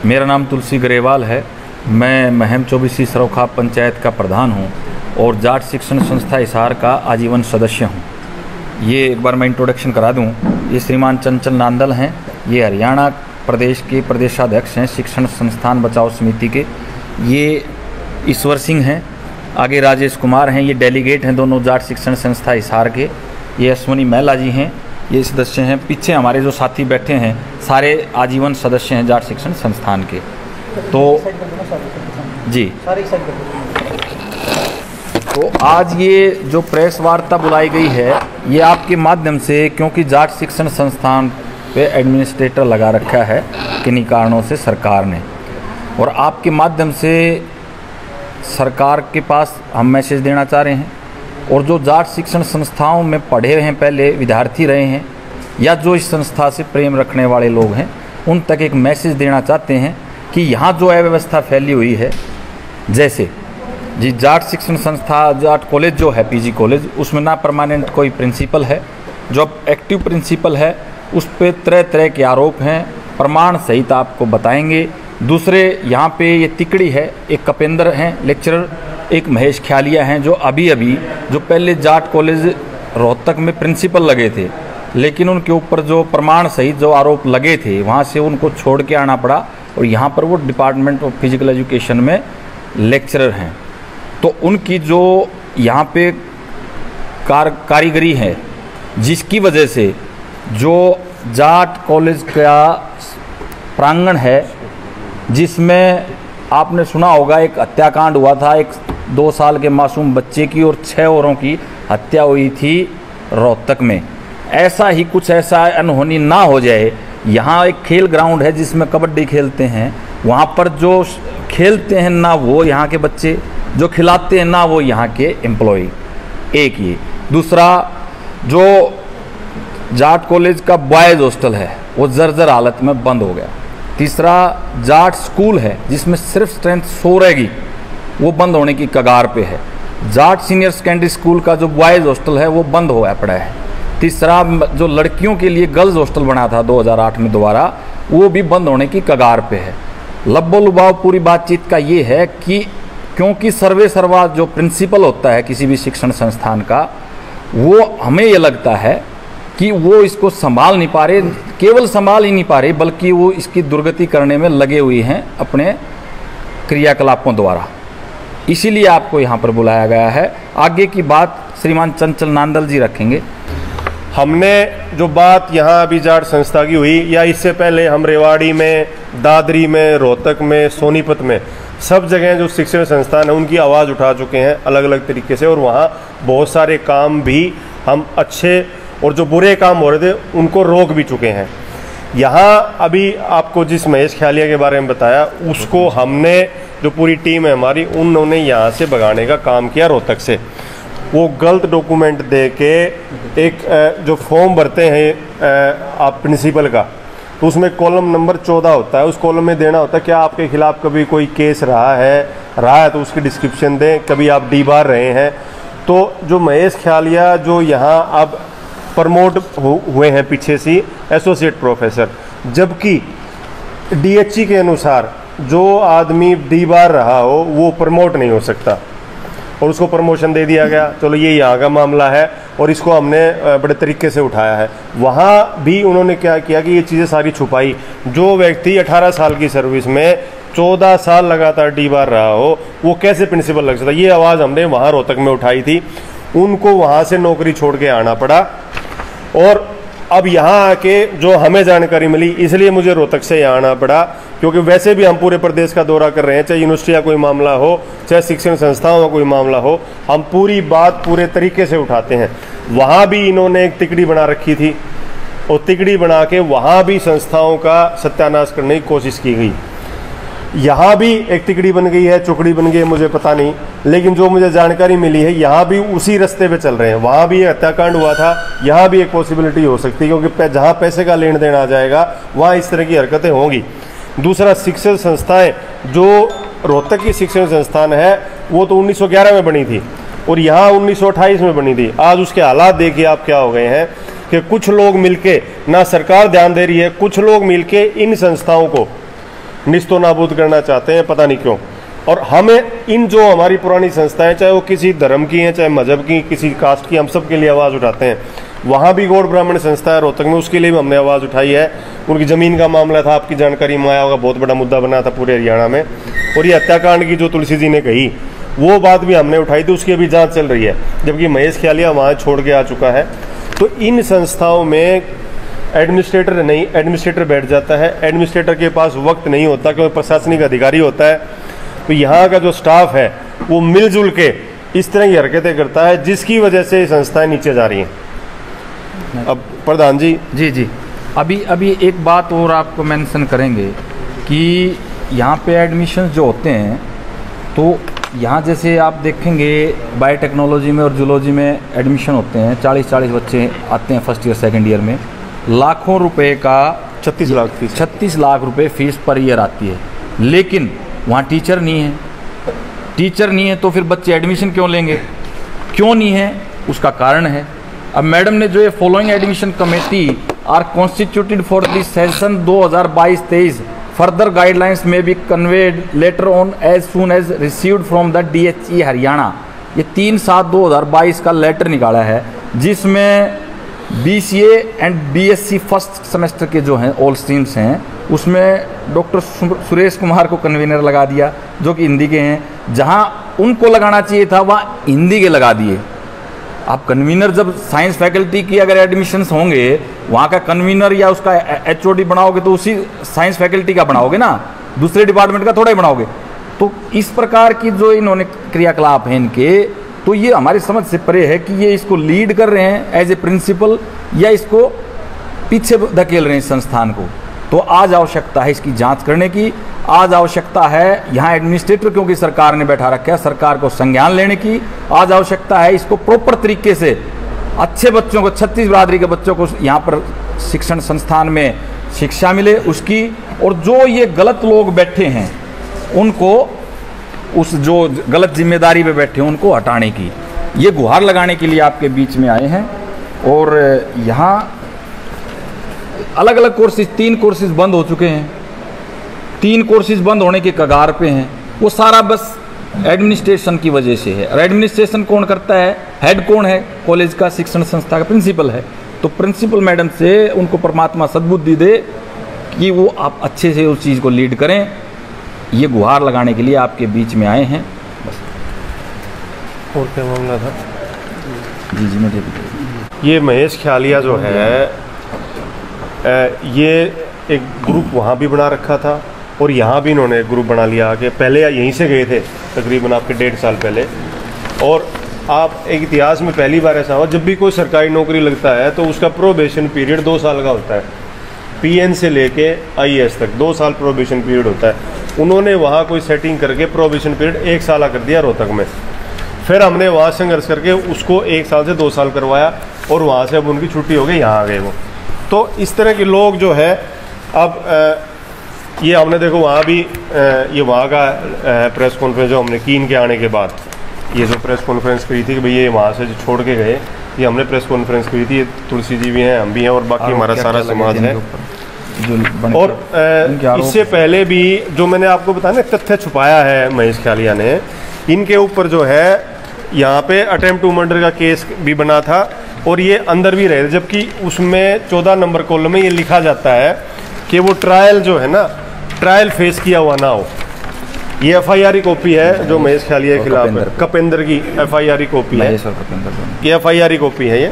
मेरा नाम तुलसी ग्रेवाल है। मैं महम 24 सरोखा पंचायत का प्रधान हूँ और जाट शिक्षण संस्था हिसार का आजीवन सदस्य हूँ। ये एक बार मैं इंट्रोडक्शन करा दूँ, ये श्रीमान चंचल नांदल हैं, ये हरियाणा प्रदेश के प्रदेशाध्यक्ष हैं शिक्षण संस्थान बचाओ समिति के। ये ईश्वर सिंह हैं, आगे राजेश कुमार हैं, ये डेलीगेट हैं दोनों जाट शिक्षण संस्था हिसार के। ये अश्वनी महिला जी हैं, ये सदस्य हैं। पीछे हमारे जो साथी बैठे हैं सारे आजीवन सदस्य हैं जाट शिक्षण संस्थान के। तो जी, तो आज ये जो प्रेस वार्ता बुलाई गई है ये आपके माध्यम से, क्योंकि जाट शिक्षण संस्थान पे एडमिनिस्ट्रेटर लगा रखा है किन्हीं कारणों से सरकार ने, और आपके माध्यम से सरकार के पास हम मैसेज देना चाह रहे हैं। और जो जाट शिक्षण संस्थाओं में पढ़े हैं, पहले विद्यार्थी रहे हैं, या जो इस संस्था से प्रेम रखने वाले लोग हैं, उन तक एक मैसेज देना चाहते हैं कि यहाँ जो अव्यवस्था फैली हुई है, जैसे जी जाट शिक्षण संस्था, जाट कॉलेज जो है पीजी कॉलेज, उसमें ना परमानेंट कोई प्रिंसिपल है, जो अब एक्टिव प्रिंसिपल है उस पर तरह तरह के आरोप हैं, प्रमाण सहित आपको बताएंगे। दूसरे यहाँ पे ये तिकड़ी है, एक कपेंद्र हैं लेक्चरर, एक महेश ख्यालिया हैं जो अभी जो पहले जाट कॉलेज रोहतक में प्रिंसिपल लगे थे, लेकिन उनके ऊपर जो प्रमाण सहित जो आरोप लगे थे वहाँ से उनको छोड़ के आना पड़ा, और यहाँ पर वो डिपार्टमेंट ऑफ फिजिकल एजुकेशन में लेक्चरर हैं। तो उनकी जो यहाँ पे कारीगरी है, जिसकी वजह से जो जाट कॉलेज का प्रांगण है, जिसमें आपने सुना होगा एक हत्याकांड हुआ था, एक 2 साल के मासूम बच्चे की और 6 औरों की हत्या हुई थी रोहतक में। ऐसा ही कुछ ऐसा अनहोनी ना हो जाए। यहाँ एक खेल ग्राउंड है जिसमें कबड्डी खेलते हैं, वहाँ पर जो खेलते हैं ना वो यहाँ के बच्चे, जो खिलाते हैं ना वो यहाँ के एम्प्लॉय। एक ये। दूसरा, जो जाट कॉलेज का बॉयज़ हॉस्टल है वो जर्जर हालत में बंद हो गया। तीसरा, जाट स्कूल है जिसमें सिर्फ स्ट्रेंथ 100 रहेगी, वो बंद होने की कगार पे है। जाट सीनियर सेकेंडरी स्कूल का जो बॉयज़ हॉस्टल है वो बंद हो पड़ा है। तीसरा, जो लड़कियों के लिए गर्ल्स हॉस्टल बना था 2008 में दोबारा, वो भी बंद होने की कगार पे है। लब्बो लुबाव पूरी बातचीत का ये है कि क्योंकि सर्वे सर्वा जो प्रिंसिपल होता है किसी भी शिक्षण संस्थान का, वो हमें ये लगता है कि वो इसको संभाल नहीं पा रहे, केवल संभाल ही नहीं पा रहे बल्कि वो इसकी दुर्गति करने में लगे हुए हैं अपने क्रियाकलापों द्वारा। इसीलिए आपको यहाँ पर बुलाया गया है। आगे की बात श्रीमान चंचल नांदल जी रखेंगे। हमने जो बात यहाँ अभी जाट संस्था की हुई, या इससे पहले हम रेवाड़ी में, दादरी में, रोहतक में, सोनीपत में, सब जगह जो शिक्षण संस्थान है उनकी आवाज़ उठा चुके हैं अलग अलग तरीके से, और वहाँ बहुत सारे काम भी हम अच्छे और जो बुरे काम हो रहे थे उनको रोक भी चुके हैं। यहाँ अभी आपको जिस महेश ख्यालिया के बारे में बताया, उसको हमने, जो पूरी टीम है हमारी, उन्होंने यहाँ से भगाने का काम किया रोहतक से। वो गलत डॉक्यूमेंट दे के एक जो फॉर्म भरते हैं आप प्रिंसिपल का, तो उसमें कॉलम नंबर 14 होता है, उस कॉलम में देना होता है क्या आपके खिलाफ कभी कोई केस रहा है तो उसकी डिस्क्रिप्शन दें, कभी आप डी बार रहे हैं। तो जो महेश ख्यालिया जो यहाँ अब प्रमोट हुए हैं पीछे से एसोसिएट प्रोफेसर, जबकि डीएचई के अनुसार जो आदमी डी बार रहा हो वो प्रमोट नहीं हो सकता, और उसको प्रमोशन दे दिया गया। चलो ये यहाँ का मामला है और इसको हमने बड़े तरीके से उठाया है। वहाँ भी उन्होंने क्या किया कि ये चीज़ें सारी छुपाई। जो व्यक्ति 18 साल की सर्विस में 14 साल लगातार डी बार रहा हो वो कैसे प्रिंसिपल लग सकता, ये आवाज़ हमने वहाँ रोहतक में उठाई थी। उनको वहाँ से नौकरी छोड़ के आना पड़ा, और अब यहाँ आके जो हमें जानकारी मिली, इसलिए मुझे रोहतक से यहाँ आना पड़ा, क्योंकि वैसे भी हम पूरे प्रदेश का दौरा कर रहे हैं, चाहे यूनिवर्सिटी का कोई मामला हो, चाहे शिक्षण संस्थाओं का कोई मामला हो, हम पूरी बात पूरे तरीके से उठाते हैं। वहाँ भी इन्होंने एक तिकड़ी बना रखी थी, और तिकड़ी बना के वहाँ भी संस्थाओं का सत्यानाश करने की कोशिश की गई। यहाँ भी एक तिकड़ी बन गई है, चुकड़ी बन गई है, मुझे पता नहीं, लेकिन जो मुझे जानकारी मिली है यहाँ भी उसी रास्ते पे चल रहे हैं। वहाँ भी हत्याकांड हुआ था, यहाँ भी एक पॉसिबिलिटी हो सकती है, क्योंकि जहाँ पैसे का लेन देन आ जाएगा वहाँ इस तरह की हरकतें होंगी। दूसरा, शिक्षण संस्थाएं, जो रोहतक की शिक्षण संस्थान है वो तो 1911 में बनी थी, और यहाँ 1928 में बनी थी। आज उसके हालात देखिए आप क्या हो गए हैं कि कुछ लोग मिलके, ना सरकार ध्यान दे रही है, कुछ लोग मिलके इन संस्थाओं को निस्तो नाबूद करना चाहते हैं, पता नहीं क्यों। और हमें इन जो हमारी पुरानी संस्थाएं, चाहे वो किसी धर्म की हैं, चाहे मजहब की, किसी कास्ट की, हम सब के लिए आवाज़ उठाते हैं। वहाँ भी गौड़ ब्राह्मण संस्था है रोहतक में, उसके लिए भी हमने आवाज़ उठाई है। उनकी ज़मीन का मामला था, आपकी जानकारी में आया होगा, बहुत बड़ा मुद्दा बना था पूरे हरियाणा में। और ये हत्याकांड की जो तुलसी जी ने कही, वो बात भी हमने उठाई थी, उसकी अभी जाँच चल रही है, जबकि महेश ख्यालिया वहाँ छोड़ के आ चुका है। तो इन संस्थाओं में एडमिनिस्ट्रेटर बैठ जाता है, एडमिनिस्ट्रेटर के पास वक्त नहीं होता क्योंकि प्रशासनिक अधिकारी होता है। तो यहाँ का जो स्टाफ है वो मिलजुल के इस तरह की हरकतें करता है, जिसकी वजह से संस्थाएं नीचे जा रही हैं। अब प्रधान जी जी अभी एक बात और आपको मेंशन करेंगे कि यहाँ पे एडमिशन जो होते हैं, तो यहाँ जैसे आप देखेंगे बायोटेक्नोलॉजी में और जूलॉजी में एडमिशन होते हैं, 40 बच्चे आते हैं फर्स्ट ईयर सेकंड ईयर में, लाखों रुपए का 36 लाख रुपए फीस पर ईयर आती है। लेकिन वहाँ टीचर नहीं है तो फिर बच्चे एडमिशन क्यों लेंगे? क्यों नहीं है, उसका कारण है। अब मैडम ने जो ये following admission committee are constituted for this session 2022-23, further guidelines में be conveyed later on as soon as received from the DHE Haryana. ये 3/7/2022 का लेटर निकाला है, जिसमें BCA and BSc first semester के जो हैं ऑल स्ट्रीम्स हैं, उसमें डॉक्टर सुरेश कुमार को कन्वीनर लगा दिया, जो कि हिंदी के हैं। जहां उनको लगाना चाहिए था वहाँ हिंदी के लगा दिए। आप कन्वीनर जब साइंस फैकल्टी की अगर एडमिशन्स होंगे, वहाँ का कन्वीनर या उसका HOD बनाओगे तो उसी साइंस फैकल्टी का बनाओगे ना, दूसरे डिपार्टमेंट का थोड़ा ही बनाओगे। तो इस प्रकार की जो इन्होंने क्रियाकलाप हैं इनके, तो ये हमारी समझ से परे है कि ये इसको लीड कर रहे हैं एज ए प्रिंसिपल या इसको पीछे धकेल रहे हैं इस संस्थान को। तो आज आवश्यकता है इसकी जांच करने की, आज आवश्यकता है यहाँ एडमिनिस्ट्रेटर क्योंकि सरकार ने बैठा रखा है, सरकार को संज्ञान लेने की। आज आवश्यकता है इसको प्रॉपर तरीके से अच्छे बच्चों को, 36 बिरादरी के बच्चों को यहाँ पर शिक्षण संस्थान में शिक्षा मिले उसकी। और जो ये गलत लोग बैठे हैं उनको, उस जो गलत जिम्मेदारी पे बैठे हैं उनको हटाने की, ये गुहार लगाने के लिए आपके बीच में आए हैं। और यहाँ अलग अलग कोर्सेज, 3 कोर्सेज बंद हो चुके हैं, 3 कोर्सेज बंद होने के कगार पे हैं। वो सारा बस एडमिनिस्ट्रेशन की वजह से है। और एडमिनिस्ट्रेशन कौन करता है? हेड कौन है? कॉलेज का, शिक्षण संस्था का प्रिंसिपल है। तो प्रिंसिपल मैडम से उनको परमात्मा सद्बुद्धि दे कि वो आप अच्छे से उस चीज़ को लीड करें। ये गुहार लगाने के लिए आपके बीच में आए हैं। बस। और क्या मामला था? जी मुझे ये महेश ख्यालिया जो है, ये एक ग्रुप वहाँ भी बना रखा था और यहाँ भी इन्होंने एक ग्रुप बना लिया आके। पहले यहीं से गए थे तकरीबन आपके 1.5 साल पहले। और आप एक इतिहास में पहली बार ऐसा हुआ, जब भी कोई सरकारी नौकरी लगता है तो उसका प्रोबेशन पीरियड 2 साल का होता है। PN से लेके IAS तक 2 साल प्रोबेशन पीरियड होता है। उन्होंने वहाँ कोई सेटिंग करके प्रोबेशन पीरियड 1 साल कर दिया रोहतक में। फिर हमने वहाँ संघर्ष करके उसको 1 साल से 2 साल करवाया और वहाँ से अब उनकी छुट्टी हो गई, यहाँ आ गए वो। तो इस तरह के लोग जो है, अब ये हमने देखो वहाँ भी ये वहाँ का प्रेस कॉन्फ्रेंस जो हमने की इनके आने के बाद, ये जो प्रेस कॉन्फ्रेंस करी थी कि भाई ये वहाँ से जो छोड़ के गए, ये हमने प्रेस कॉन्फ्रेंस करी थी। तुलसी जी भी हैं, हम भी हैं और बाकी हमारा सारा समाज है। और इससे पहले भी जो मैंने आपको बताया ना, तथ्य छुपाया है महेश ख्यालिया ने, इनके ऊपर जो है यहाँ पे अटेम्प्ट टू मर्डर का केस भी बना था और ये अंदर भी रहे थे। जबकि उसमें 14 नंबर कॉलम में ये लिखा जाता है कि वो ट्रायल जो है ना, ट्रायल फेस किया हुआ ना हो। ये FIR कॉपी है जो महेश ख्यालिया के खिलाफ है, कपेंद्र की FIR कॉपी है, ये FIR कॉपी है ये।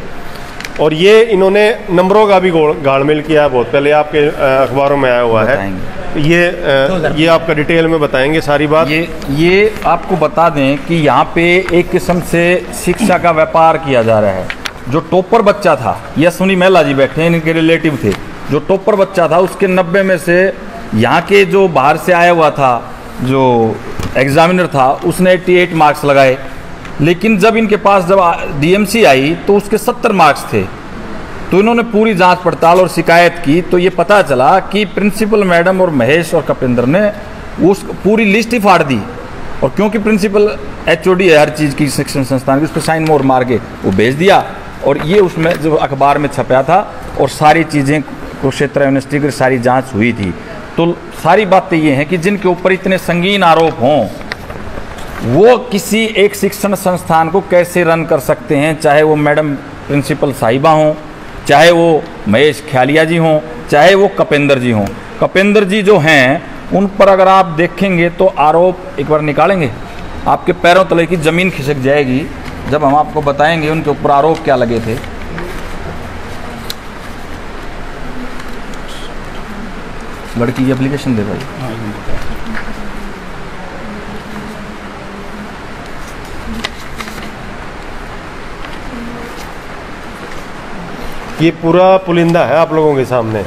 और ये इन्होंने नंबरों का भी गाड़मेल किया है, बहुत पहले आपके अखबारों में आया हुआ है। ये आपका डिटेल में बताएंगे सारी बात। ये आपको बता दें कि यहाँ पे एक किस्म से शिक्षा का व्यापार किया जा रहा है। जो टॉपर बच्चा था, यशवनी महिला जी बैठे हैं, इनके रिलेटिव थे, जो टॉपर बच्चा था उसके 90 में से यहाँ के जो बाहर से आया हुआ था जो एग्जामिनर था, उसने 88 मार्क्स लगाए। लेकिन जब इनके पास जब DMC आई तो उसके 70 मार्क्स थे। तो इन्होंने पूरी जांच पड़ताल और शिकायत की, तो ये पता चला कि प्रिंसिपल मैडम और महेश और कपिंदर ने उस पूरी लिस्ट ही फाड़ दी। और क्योंकि प्रिंसिपल HOD है हर चीज़ की शिक्षण संस्थान की, उस पर साइन मोर मार के वो भेज दिया। और ये उसमें जो अखबार में छपया था और सारी चीज़ें कुरुक्षेत्र यूनिवर्सिटी की सारी जांच हुई थी। तो सारी बातें ये हैं कि जिनके ऊपर इतने संगीन आरोप हों वो किसी एक शिक्षण संस्थान को कैसे रन कर सकते हैं, चाहे वो मैडम प्रिंसिपल साहिबा हों, चाहे वो महेश ख्यालिया जी हों, चाहे वो कपेंद्र जी हों। कपेंद्र जी जो हैं उन पर अगर आप देखेंगे तो आरोप एक बार निकालेंगे, आपके पैरों तले की ज़मीन खिसक जाएगी जब हम आपको बताएंगे उनके ऊपर आरोप क्या लगे थे। लड़की की एप्लीकेशन दे भाई। ये पूरा पुलिंदा है आप लोगों के सामने,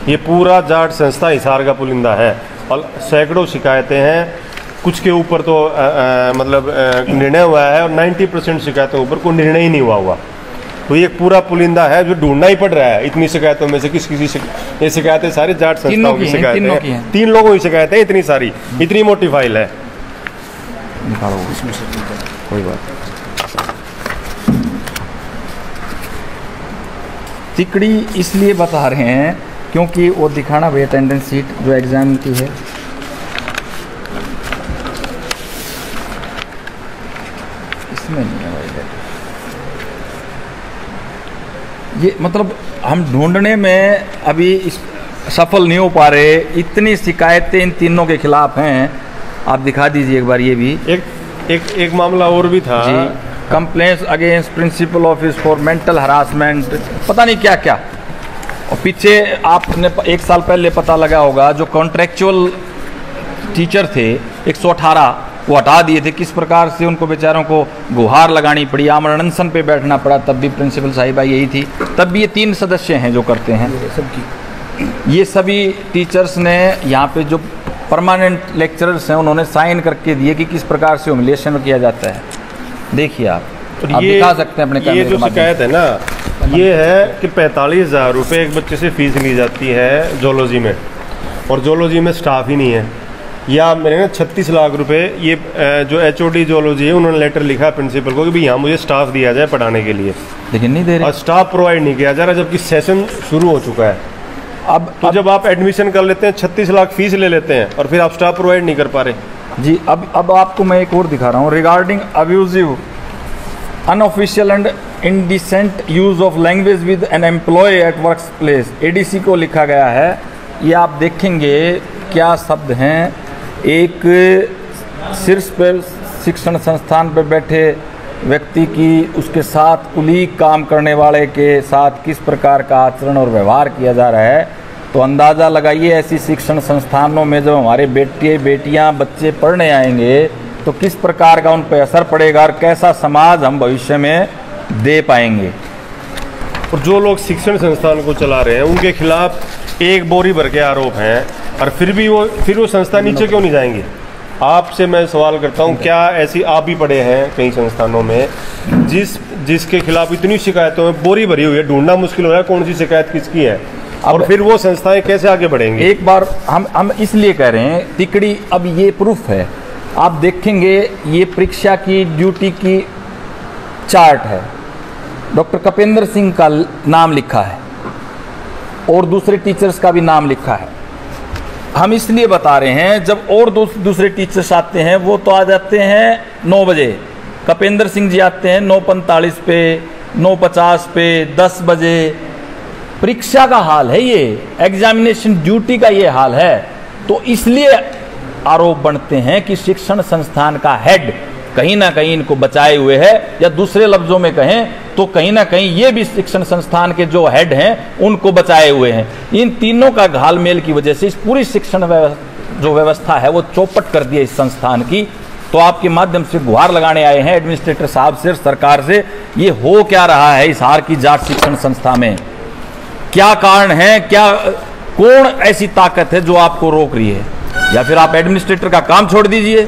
ये पूरा जाट संस्था हिसार का पुलिंदा है और सैकड़ों शिकायतें हैं। कुछ के ऊपर तो मतलब निर्णय हुआ है और 90% शिकायतों के ऊपर कोई निर्णय ही नहीं हुआ। तो ये पूरा पुलिंदा है जो ढूंढना ही पड़ रहा है इतनी शिकायतों में से ये शिकायतें सारी जाट संस्थाओं की शिकायतें हैं। 3 लोगों की शिकायतें इतनी सारी, इतनी मोटी फाइल है। कोई बात तिकड़ी इसलिए बता रहे हैं क्योंकि वो दिखाना भाई अटेंडेंस सीट जो एग्ज़ाम की है, इसमें नहीं है भाई। ये मतलब हम ढूंढने में अभी सफल नहीं हो पा रहे, इतनी शिकायतें इन तीनों के खिलाफ हैं। आप दिखा दीजिए एक बार ये भी। एक मामला और भी था जी, complaints against principal office for mental harassment, पता नहीं क्या क्या। और पीछे आपने 1 साल पहले पता लगा होगा जो कॉन्ट्रेक्चुअल टीचर थे 118 वो हटा दिए थे, किस प्रकार से उनको बेचारों को गुहार लगानी पड़ी, आमरण अनशन पे बैठना पड़ा, तब भी प्रिंसिपल साहिबा यही थी। तब भी ये 3 सदस्य हैं जो करते हैं। ये सभी टीचर्स ने यहाँ पे जो परमानेंट लेक्चरर्स हैं उन्होंने साइन करके दिए कि किस प्रकार से ह्यूमिलिएशन किया जाता है। देखिए आप दिखा सकते हैं अपने कैमरे ये जो शिकायत है ना, ये है कि 45,000 रुपये एक बच्चे से फीस ली जाती है जूलॉजी में, और जूलॉजी में स्टाफ ही नहीं है। या मैंने ना 36 लाख रुपए ये जो HOD जूलॉजी है उन्होंने लेटर लिखा प्रिंसिपल को कि भाई यहाँ मुझे स्टाफ दिया जाए पढ़ाने के लिए, लेकिन नहीं दे रहे, और स्टाफ प्रोवाइड नहीं किया जा रहा जबकि सेशन शुरू हो चुका है। अब जब आप एडमिशन कर लेते हैं 36 लाख फीस ले लेते हैं और फिर आप स्टाफ प्रोवाइड नहीं कर पा रहे। जी अब आपको मैं एक और दिखा रहा हूँ। Regarding abusive unofficial and indecent use of language with an employ at work place, ADC को लिखा गया है। ये आप देखेंगे क्या शब्द हैं। एक शीर्ष पर शिक्षण संस्थान पर बैठे व्यक्ति की उसके साथ कुलीग काम करने वाले के साथ किस प्रकार का आचरण और व्यवहार किया जा रहा है, तो अंदाज़ा लगाइए ऐसी शिक्षण संस्थानों में जब हमारे बेटे बेटियां बच्चे पढ़ने आएंगे तो किस प्रकार का उन पर असर पड़ेगा और कैसा समाज हम भविष्य में दे पाएंगे। और जो लोग शिक्षण संस्थान को चला रहे हैं उनके खिलाफ एक बोरी भर के आरोप हैं, और फिर वो संस्था नीचे क्यों नहीं जाएंगी। आपसे मैं सवाल करता हूं, क्या ऐसी आप भी पढ़े हैं कई संस्थानों में जिसके खिलाफ इतनी शिकायतों में बोरी भरी हुई है, ढूंढना मुश्किल हो रहा है कौन सी शिकायत किसकी है, और फिर वो संस्थाएं कैसे आगे बढ़ेंगी। एक बार हम इसलिए कह रहे हैं तिकड़ी, अब ये प्रूफ है। आप देखेंगे ये परीक्षा की ड्यूटी की चार्ट है, डॉक्टर कपेंद्र सिंह का नाम लिखा है और दूसरे टीचर्स का भी नाम लिखा है। हम इसलिए बता रहे हैं जब और दूसरे टीचर्स आते हैं वो तो आ जाते हैं 9 बजे, कपेंद्र सिंह जी आते हैं 9:45 पे, 9:50 पे, 10 बजे। परीक्षा का हाल है ये, एग्जामिनेशन ड्यूटी का ये हाल है। तो इसलिए आरोप बनते हैं कि शिक्षण संस्थान का हेड कहीं ना कहीं इनको बचाए हुए है, या दूसरे लफ्जों में कहें तो कहीं ना कहीं ये भी शिक्षण संस्थान के जो हेड हैं उनको बचाए हुए हैं। इन तीनों का घालमेल की वजह से इस पूरी शिक्षण जो व्यवस्था है वो चौपट कर दी है इस संस्थान की। तो आपके माध्यम से गुहार लगाने आए हैं एडमिनिस्ट्रेटर साहब से, सरकार से, ये हो क्या रहा है हिसार की जाट शिक्षण संस्था में, क्या कारण है, क्या कौन ऐसी ताकत है जो आपको रोक रही है, या फिर आप एडमिनिस्ट्रेटर का काम छोड़ दीजिए।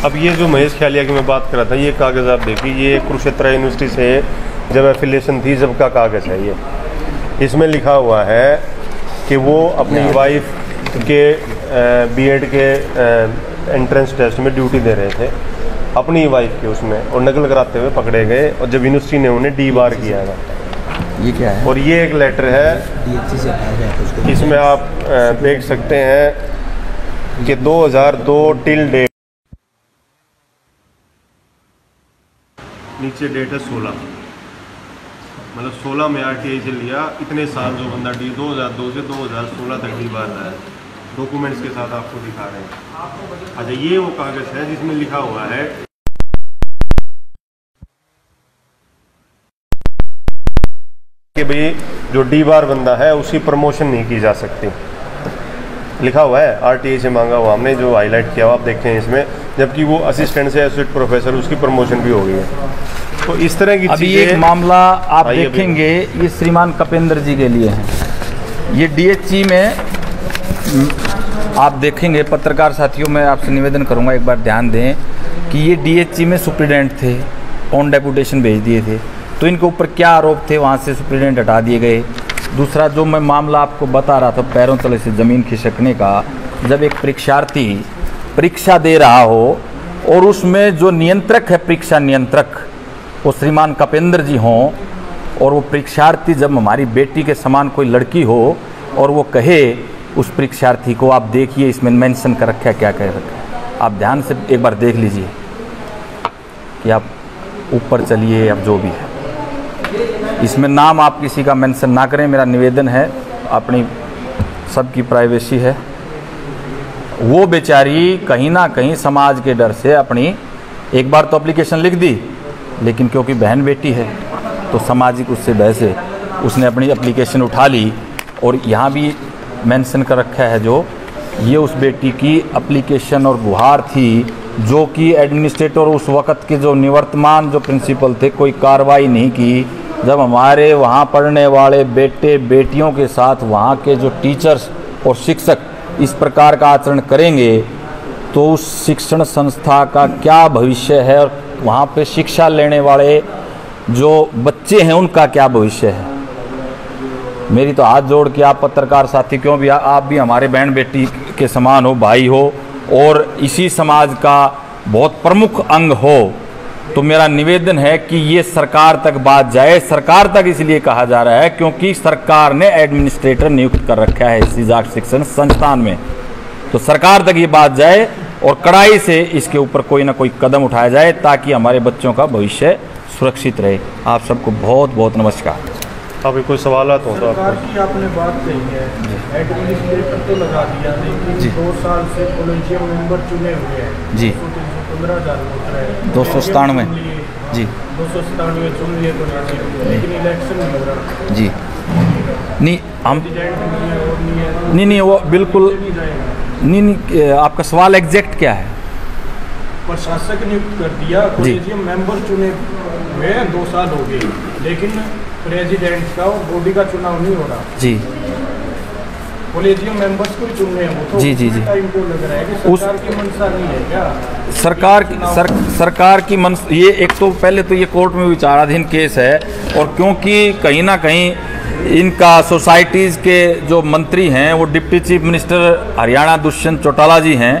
अब ये जो महेश ख्यालिया की मैं बात कर रहा था, ये कागज़ आप देखिए, ये कुरुक्षेत्र यूनिवर्सिटी से जब एफिलिएशन थी जब का कागज़ है ये। इसमें लिखा हुआ है कि वो अपनी वाइफ के बीएड के एंट्रेंस टेस्ट में ड्यूटी दे रहे थे अपनी वाइफ के उसमें, और नकल कराते हुए पकड़े गए, और जब यूनिवर्सिटी ने उन्हें डी बार किया है ये क्या है? और ये एक लेटर है, इसमें आप देख सकते हैं कि 2002 टिल डेट, नीचे डेट है 16, मतलब 16 में RTI से लिया, इतने साल जो बंदा 2002 से 2016 तक डी बार रहा है, डॉक्यूमेंट्स के साथ आपको दिखा रहे हैं। अच्छा, ये वो कागज है जिसमें लिखा हुआ है कि भाई जो डी बार बंदा है उसकी प्रमोशन नहीं की जा सकती, लिखा हुआ है, RTI से मांगा हुआ, हमने जो हाईलाइट किया हुआ आप देखते हैं इसमें, जबकि वो असिस्टेंट से एसोसिएट प्रोफेसर, उसकी प्रमोशन भी हो गई है। तो इस तरह की अभी एक मामला आप देखेंगे, ये श्रीमान कपेंद्र जी के लिए है। ये DHE में आप देखेंगे, पत्रकार साथियों मैं आपसे निवेदन करूंगा एक बार ध्यान दें कि ये DHE में सुप्रीडेंट थे, ऑन डेपुटेशन भेज दिए थे, तो इनके ऊपर क्या आरोप थे, वहाँ से सुप्रीडेंट हटा दिए गए। दूसरा जो मैं मामला आपको बता रहा था पैरों तले से ज़मीन खिसकने का, जब एक परीक्षार्थी परीक्षा दे रहा हो और उसमें जो नियंत्रक है, परीक्षा नियंत्रक, वो श्रीमान कपेंद्र जी हों, और वो परीक्षार्थी जब हमारी बेटी के समान कोई लड़की हो और वो कहे उस परीक्षार्थी को, आप देखिए इसमें मेंशन कर रखा है, क्या कह रखा है, आप ध्यान से एक बार देख लीजिए कि आप ऊपर चलिए, अब जो भी है इसमें नाम आप किसी का मेंशन ना करें, मेरा निवेदन है, अपनी सबकी प्राइवेसी है। वो बेचारी कहीं ना कहीं समाज के डर से अपनी, एक बार तो एप्लीकेशन लिख दी, लेकिन क्योंकि बहन बेटी है तो सामाजिक उससे बहस है, उसने अपनी एप्लीकेशन उठा ली, और यहाँ भी मेंशन कर रखा है जो ये उस बेटी की एप्लीकेशन और गुहार थी, जो कि एडमिनिस्ट्रेटर उस वक़्त के जो निवर्तमान जो प्रिंसिपल थे, कोई कार्रवाई नहीं की। जब हमारे वहाँ पढ़ने वाले बेटे बेटियों के साथ वहाँ के जो टीचर्स और शिक्षक इस प्रकार का आचरण करेंगे तो उस शिक्षण संस्था का क्या भविष्य है, और वहाँ पे शिक्षा लेने वाले जो बच्चे हैं उनका क्या भविष्य है। मेरी तो हाथ जोड़ के आप पत्रकार साथी, क्यों भी आप भी हमारे बहन बेटी के समान हो, भाई हो, और इसी समाज का बहुत प्रमुख अंग हो, तो मेरा निवेदन है कि ये सरकार तक बात जाए। सरकार तक इसलिए कहा जा रहा है क्योंकि सरकार ने एडमिनिस्ट्रेटर नियुक्त कर रखा है इसी जाट शिक्षण संस्थान में, तो सरकार तक ये बात जाए और कड़ाई से इसके ऊपर कोई ना कोई कदम उठाया जाए ताकि हमारे बच्चों का भविष्य सुरक्षित रहे। आप सबको बहुत बहुत नमस्कार। अभी कोई सवाल हो तो सरकार की आपने बात कही है, एडमिनिस्ट्रेटर तो लगा दिया, लेकिन 2 साल से कॉलेजियम मेंबर चुने हुए हैं जी, 15,000 वोट है, 297 जी, 297 चुन लिए कॉलेजियम, लेकिन इलेक्शन नहीं हो रहा जी। नहीं हम नहीं वो बिल्कुल नहीं, आपका सवाल एग्जैक्ट क्या है? प्रशासक नियुक्त कर दिया, कॉलेजियम मेंबर चुने हुए 2 साल हो गए, लेकिन प्रेसिडेंट का और बॉडी का चुनाव नहीं हो रहा जी। कॉलेजियम मेंबर्स को चुनने हैं, वो तो जी जी जी। टाइम को लग रहा है कि सरकार की मंशा नहीं है क्या? सरकार की मंशा, ये एक तो पहले तो ये कोर्ट में विचाराधीन केस है, और क्योंकि कहीं ना कहीं इनका सोसाइटीज़ के जो मंत्री हैं वो deputy chief minister Haryana Dushyant Chautala ji हैं,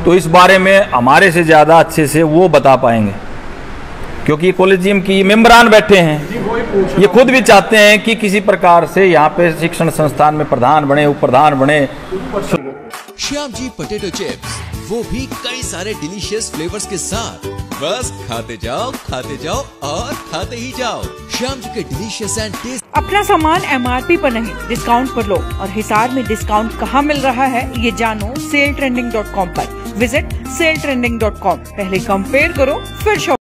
तो इस बारे में हमारे से ज़्यादा अच्छे से वो बता पाएंगे, क्योंकि कॉलेजियम की मेंबरान बैठे हैं, ये खुद भी चाहते हैं कि किसी प्रकार से यहाँ पे शिक्षण संस्थान में प्रधान बने, उप प्रधान बने। श्याम जी पोटैटो चिप्स, वो भी कई सारे डिलीशियस फ्लेवर्स के साथ, बस खाते जाओ और खाते ही जाओ। श्याम जी के डिलीशियस एंड टेस्ट। अपना सामान MRP पर नहीं, डिस्काउंट पर लो, और हिसार में डिस्काउंट कहाँ मिल रहा है ये जानो saletrending.com पर। विजिट saletrending.com, पहले कंपेयर करो फिर शॉप।